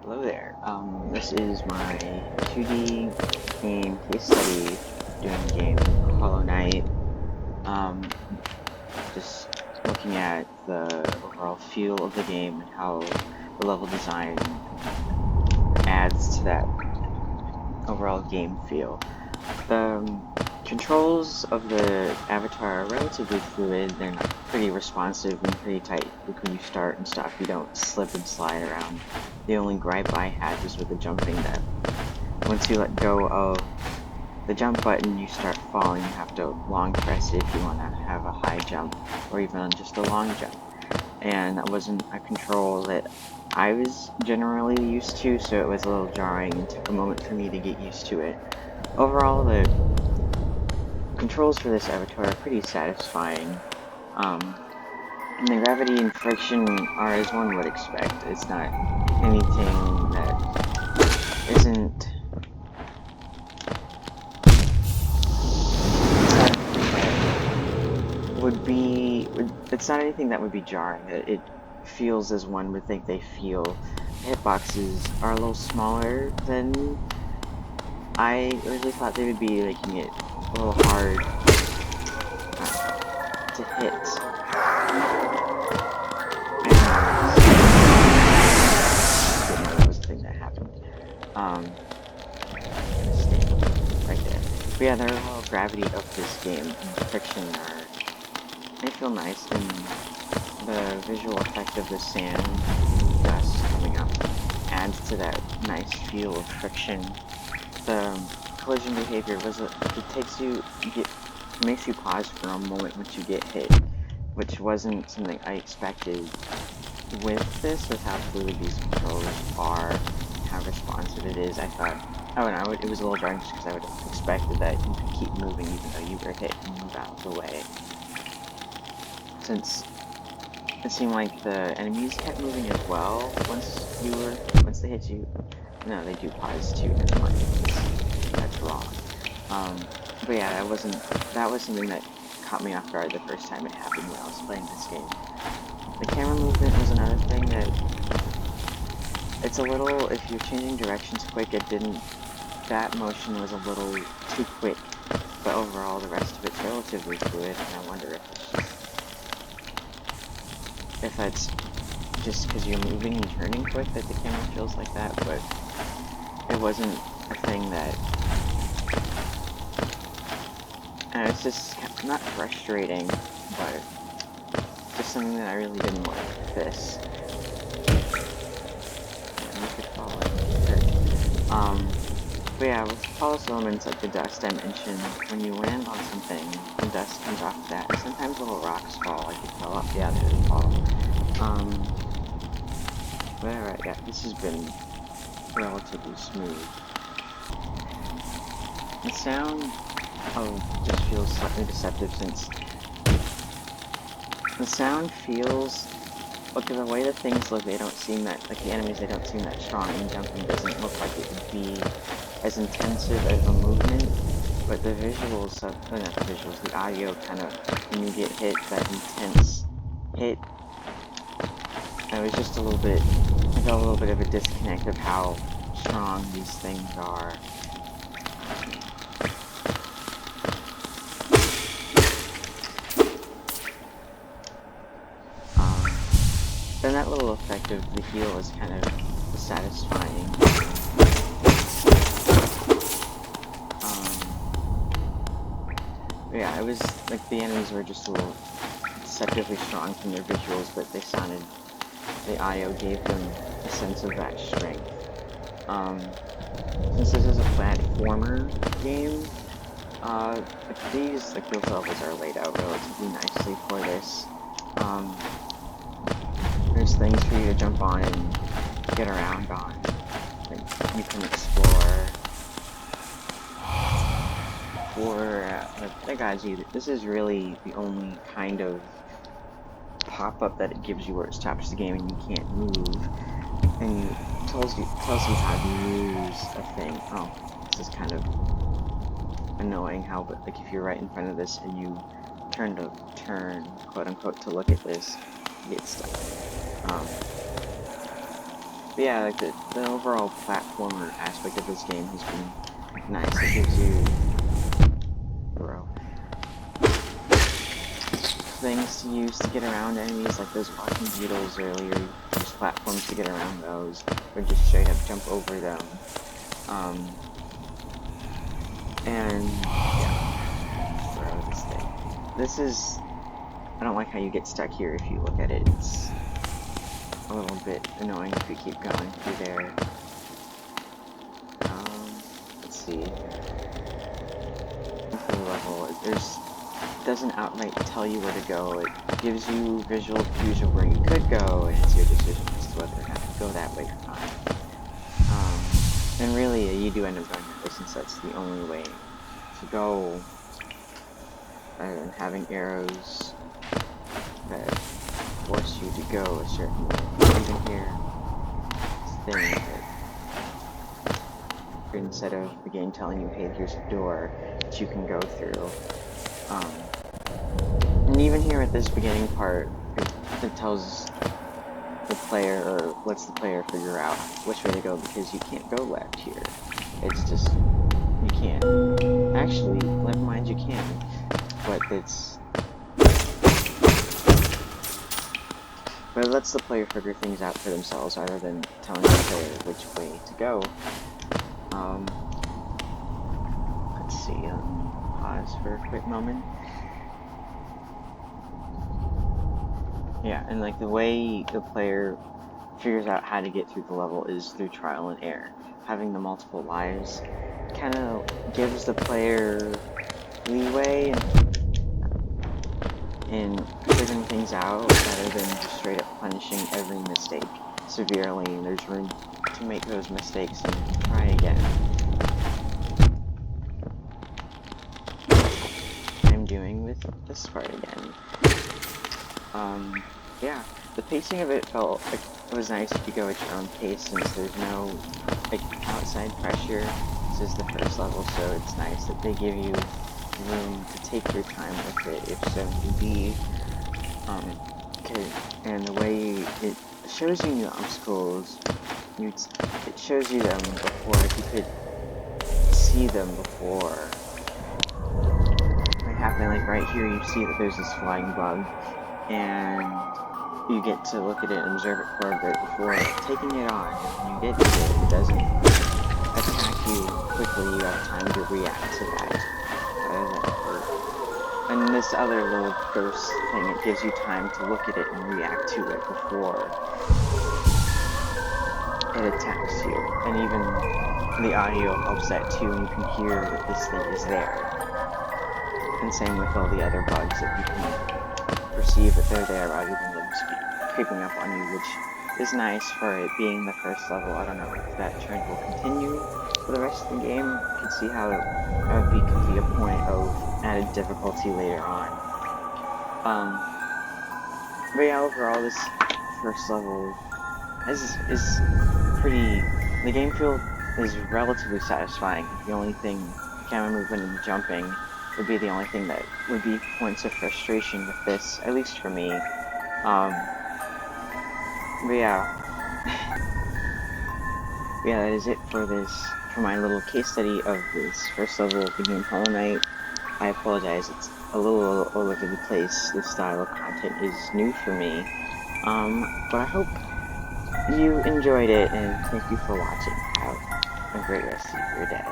Hello there. This is my 2D game case study doing the game Hollow Knight. Um, just looking at the overall feel of the game and how the level design adds to that overall game feel. The controls of the avatar are relatively fluid. They're not pretty responsive and pretty tight. Like when you start and stuff, you don't slip and slide around. The only gripe I had was with the jumping that once you let go of the jump button, you start falling. You have to long press it if you want to have a high jump or even just a long jump. And that wasn't a control that I was generally used to, so it was a little jarring and took a moment for me to get used to it. Overall, the controls for this avatar are pretty satisfying. And the gravity and friction are as one would expect. It's not anything that isn't it's not anything that would be jarring. It feels as one would think they feel. The hitboxes are a little smaller than I originally thought they would be, making it a little hard to hit. That was the thing that happened. Right there. But yeah, the overall gravity of this game and the friction they feel nice, and the visual effect of the sand dust coming up adds to that nice feel of friction. The collision behavior makes you pause for a moment once you get hit, which wasn't something I expected with this, with how fluid these controls are, how responsive it is. I thought, it was a little jarring just because I would have expected that you could keep moving even though you were hit and move out of the way. Since it seemed like the enemies kept moving as well once they hit you. No, they do pause too, never mind. That's wrong. But yeah, that was something that caught me off guard the first time it happened when I was playing this game. The camera movement was another thing that it's a little, if you're changing directions quick, that motion was a little too quick, but overall the rest of it's relatively fluid, and I wonder if that's just because you're moving and turning quick that the camera feels like that, but it wasn't a thing that, it's just not frustrating, but just something that I really didn't like with this. And you could follow it. But yeah, with false elements like the dust I mentioned, when you land on something, the dust comes off of that, and sometimes little rocks fall, like it fell off, yeah, they fall. But alright, yeah, this has been relatively smooth. The sound just feels slightly deceptive since the sound feels, the way that things look, they don't seem that, like the enemies, they don't seem that strong, and jumping doesn't look like it would be as intensive as a movement, but the visuals, not the visuals, the audio kind of, when you get hit, that intense hit, it was just I felt a little bit of a disconnect of how strong these things are. Then that little effect of the heal is kind of satisfying. Yeah, it was like the enemies were just a little deceptively strong from their visuals, but the IO gave them a sense of that strength. Since this is a platformer game, those levels are laid out relatively nicely for this. There's things for you to jump on and get around on, and you can explore. This is really the only kind of pop-up that it gives you where it stops the game and you can't move, and tells you how to use a thing. Oh, this is kind of annoying but like if you're right in front of this and you turn, quote unquote, to look at this, you get stuck. But yeah, like the overall platformer aspect of this game has been nice. It gives you, bro, things to use to get around enemies, like those walking beetles earlier. You use platforms to get around those, or just straight up jump over them. And yeah, bro, this thing. This is. I don't like how you get stuck here if you look at it. It's a little bit annoying if you keep going through there. Let's see. The level, it doesn't outright tell you where to go. It gives you visual cues of where you could go, and it's your decision as to whether or not to go that way or not. And really, you do end up going that way since that's the only way to go, rather than having arrows that force you to go a certain way. Even here, this thing that instead of the game telling you, hey, here's a door that you can go through. And even here at this beginning part, it tells the player, or lets the player figure out which way to go, because you can't go left here. It's just, you can't. Actually, never mind, you can. But it lets the player figure things out for themselves rather than telling the player which way to go. Let's see, pause for a quick moment. Yeah, and like the way the player figures out how to get through the level is through trial and error. Having the multiple lives kind of gives the player leeway in figuring things out rather than just straight up punishing every mistake severely, and there's room to make those mistakes and try again. I'm doing with this part again. Yeah, the pacing of it felt like it was nice if you go at your own pace, since there's no like outside pressure. This is the first level, so it's nice that they give you room to take your time with it if so need be. And the way it shows you new obstacles, it shows you them before, if you could see them before. What happened, like right here, you see that there's this flying bug, and you get to look at it and observe it for a bit before taking it on. And when you get to it, it doesn't attack you quickly. You have time to react to that. And this other little ghost thing, it gives you time to look at it and react to it before it attacks you. And even the audio helps that too, and you can hear that this thing is there. And same with all the other bugs, that you can perceive that they're there rather than them creeping up on you, which is nice for it being the first level. I don't know if that trend will continue for the rest of the game. You can see how it could be a point of added difficulty later on. But yeah, overall, this first level is pretty. The game feel is relatively satisfying. The only thing, camera movement and jumping, would be the only thing that would be points of frustration with this, at least for me. But yeah. Yeah, that is it for for my little case study of this first level of the game Hollow Knight. I apologize, it's a little all over the place. This style of content is new for me. But I hope you enjoyed it, and thank you for watching. Have a great rest of your day.